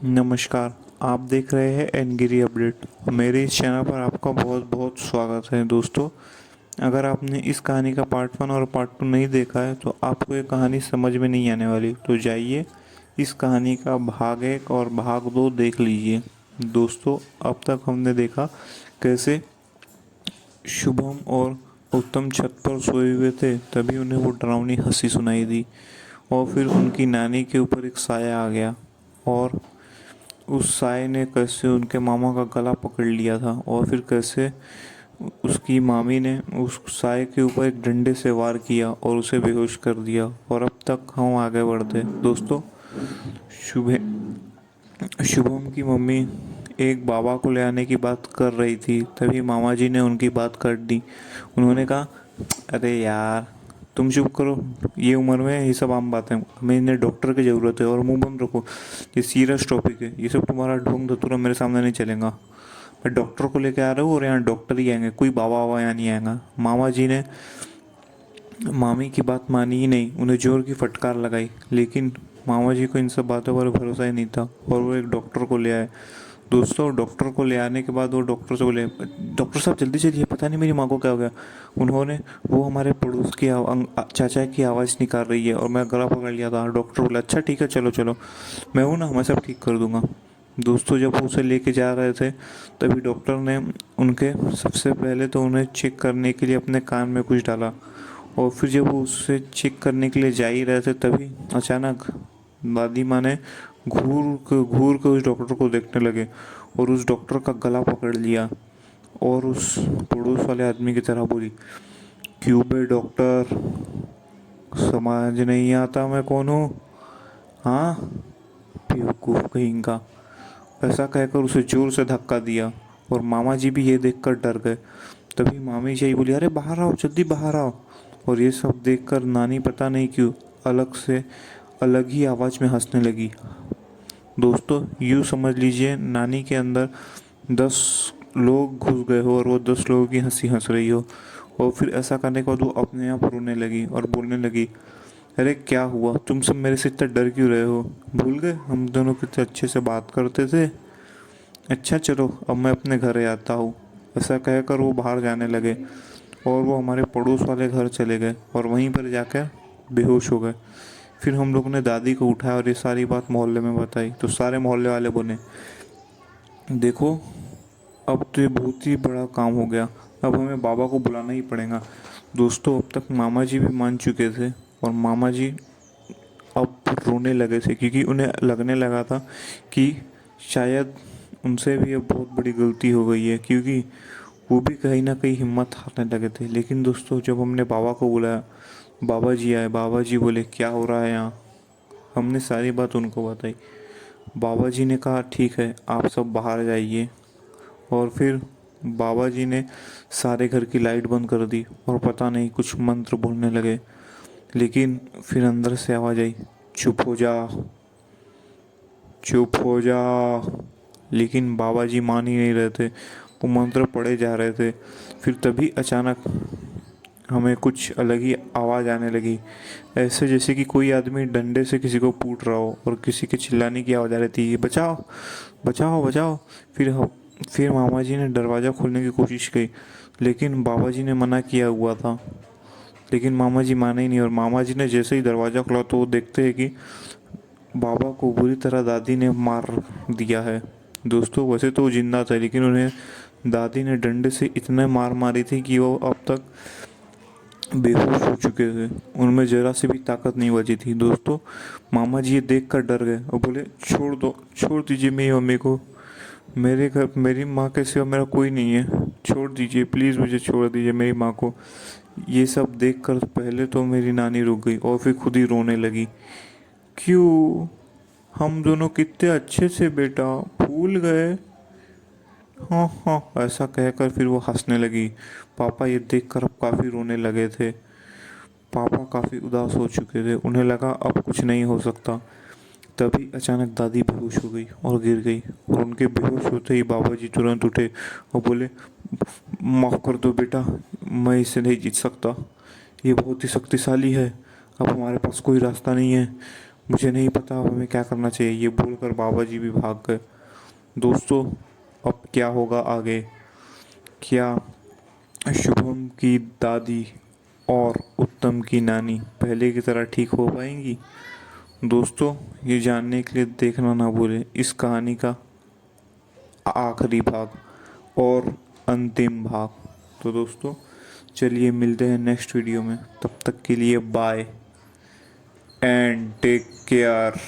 नमस्कार, आप देख रहे हैं एनगिरी अपडेट। मेरे इस चैनल पर आपका बहुत बहुत स्वागत है दोस्तों। अगर आपने इस कहानी का पार्ट 1 और पार्ट 2 नहीं देखा है तो आपको ये कहानी समझ में नहीं आने वाली, तो जाइए इस कहानी का भाग 1 और भाग 2 देख लीजिए। दोस्तों, अब तक हमने देखा कैसे शुभम और उत्तम छत पर सोए हुए थे, तभी उन्हें वो डरावनी हंसी सुनाई दी और फिर उनकी नानी के ऊपर एक साया आ गया और उस साय ने कैसे उनके मामा का गला पकड़ लिया था और फिर कैसे उसकी मामी ने उस साय के ऊपर एक डंडे से वार किया और उसे बेहोश कर दिया। और अब तक हम आगे बढ़ते दोस्तों। शुभ शुभम की मम्मी एक बाबा को ले आने की बात कर रही थी, तभी मामा जी ने उनकी बात काट दी। उन्होंने कहा, अरे यार तुम चुप करो, ये उम्र में ये सब आम बात है। हमें इन्हें डॉक्टर की ज़रूरत है और मुंह बंद रखो, ये सीरियस टॉपिक है। ये सब तुम्हारा ढोंग धतूरा मेरे सामने नहीं चलेगा। मैं डॉक्टर को लेके आ रहा हूँ और यहाँ डॉक्टर ही आएंगे, कोई बाबा वाबा यहाँ नहीं आएगा। मामा जी ने मामी की बात मानी ही नहीं, उन्हें जोर की फटकार लगाई। लेकिन मामा जी को इन सब बातों पर भरोसा ही नहीं था और वो एक डॉक्टर को ले आए। दोस्तों, डॉक्टर को ले आने के बाद वो डॉक्टर से बोले, डॉक्टर साहब जल्दी चलिए, पता नहीं मेरी माँ को क्या हो गया। उन्होंने वो हमारे पड़ोस की चाचा की आवाज़ निकाल रही है और मैं गला पकड़ लिया था। डॉक्टर बोला, अच्छा ठीक है, चलो चलो, मैं हूँ ना, मैं सब ठीक कर दूंगा। दोस्तों, जब वो उसे लेके जा रहे थे तभी डॉक्टर ने उनके सबसे पहले तो उन्हें चेक करने के लिए अपने कान में कुछ डाला और फिर जब वो उससे चेक करने के लिए जा ही रहे थे तभी अचानक दादी माँ ने घूर के उस डॉक्टर को देखने लगे और उस डॉक्टर का गला पकड़ लिया और उस पड़ोस वाले आदमी की तरह बोली, क्यों बे डॉक्टर, समझ नहीं आता मैं कौन हूँ? हाँ, बेवकूफ़ कहीं का। ऐसा कहकर उसे जोर से धक्का दिया और मामा जी भी ये देखकर डर गए। तभी मामी जी बोली, अरे बाहर आओ, जल्दी बाहर आओ। और ये सब देखकर नानी पता नहीं क्यों अलग ही आवाज़ में हंसने लगी। दोस्तों, यूँ समझ लीजिए नानी के अंदर 10 लोग घुस गए हो और वो 10 लोगों की हंसी हंस रही हो। और फिर ऐसा करने के बाद वो अपने आप रोने लगी और बोलने लगी, अरे क्या हुआ, तुम सब मेरे से इतना डर क्यों रहे हो? भूल गए हम दोनों कितने अच्छे से बात करते थे? अच्छा चलो, अब मैं अपने घर आता हूँ। ऐसा कहकर वो बाहर जाने लगे और वो हमारे पड़ोस वाले घर चले गए और वहीं पर जाकर बेहोश हो गए। फिर हम लोग ने दादी को उठाया और ये सारी बात मोहल्ले में बताई तो सारे मोहल्ले वाले बोले, देखो अब तो ये बहुत ही बड़ा काम हो गया, अब हमें बाबा को बुलाना ही पड़ेगा। दोस्तों, अब तक मामा जी भी मान चुके थे और मामा जी अब रोने लगे थे क्योंकि उन्हें लगने लगा था कि शायद उनसे भी अब बहुत बड़ी गलती हो गई है, क्योंकि वो भी कहीं ना कहीं हिम्मत हारने लगे थे। लेकिन दोस्तों, जब हमने बाबा को बुलाया, बाबा जी आए। बाबा जी बोले, क्या हो रहा है यहाँ? हमने सारी बात उनको बताई। बाबा जी ने कहा, ठीक है, आप सब बाहर जाइए। और फिर बाबा जी ने सारे घर की लाइट बंद कर दी और पता नहीं कुछ मंत्र बोलने लगे। लेकिन फिर अंदर से आवाज़ आई, चुप हो जा, चुप हो जा। लेकिन बाबा जी मान ही नहीं रहे थे, वो मंत्र पढ़े जा रहे थे। फिर तभी अचानक हमें कुछ अलग ही आवाज़ आने लगी, ऐसे जैसे कि कोई आदमी डंडे से किसी को पीट रहा हो और किसी के चिल्लाने की आवाज़ आ रही थी, बचाओ बचाओ बचाओ। फिर मामा जी ने दरवाज़ा खोलने की कोशिश की, लेकिन बाबा जी ने मना किया हुआ था। लेकिन मामा जी माने ही नहीं और मामा जी ने जैसे ही दरवाज़ा खोला तो वो देखते हैं कि बाबा को बुरी तरह दादी ने मार दिया है। दोस्तों, वैसे तो वो जिंदा थे लेकिन उन्हें दादी ने डंडे से इतने मार मारी थी कि वो अब तक बेहोश हो चुके थे, उनमें जरा सी भी ताकत नहीं बची थी। दोस्तों, मामा जी ये देख कर डर गए और बोले, छोड़ दो, छोड़ दीजिए मेरी मम्मी को, मेरे घर मेरी माँ के सिवा मेरा कोई नहीं है, छोड़ दीजिए प्लीज़, मुझे छोड़ दीजिए मेरी माँ को। ये सब देखकर पहले तो मेरी नानी रुक गई और फिर खुद ही रोने लगी। क्यों, हम दोनों कितने अच्छे थे बेटा, भूल गए? हाँ हाँ, ऐसा कहकर फिर वो हंसने लगी। पापा ये देखकर अब काफ़ी रोने लगे थे। पापा काफ़ी उदास हो चुके थे, उन्हें लगा अब कुछ नहीं हो सकता। तभी अचानक दादी बेहोश हो गई और गिर गई और उनके बेहोश होते ही बाबा जी तुरंत उठे और बोले, माफ़ कर दो बेटा, मैं इसे नहीं जीत सकता, ये बहुत ही शक्तिशाली है, अब हमारे पास कोई रास्ता नहीं है, मुझे नहीं पता अब हमें क्या करना चाहिए, ये बोलकर बाबा जी भी भाग गए। दोस्तों, अब क्या होगा आगे? क्या शुभम की दादी और उत्तम की नानी पहले की तरह ठीक हो पाएंगी? दोस्तों, ये जानने के लिए देखना ना भूलें इस कहानी का आखिरी भाग और अंतिम भाग। तो दोस्तों, चलिए मिलते हैं नेक्स्ट वीडियो में। तब तक के लिए बाय एंड टेक केयर।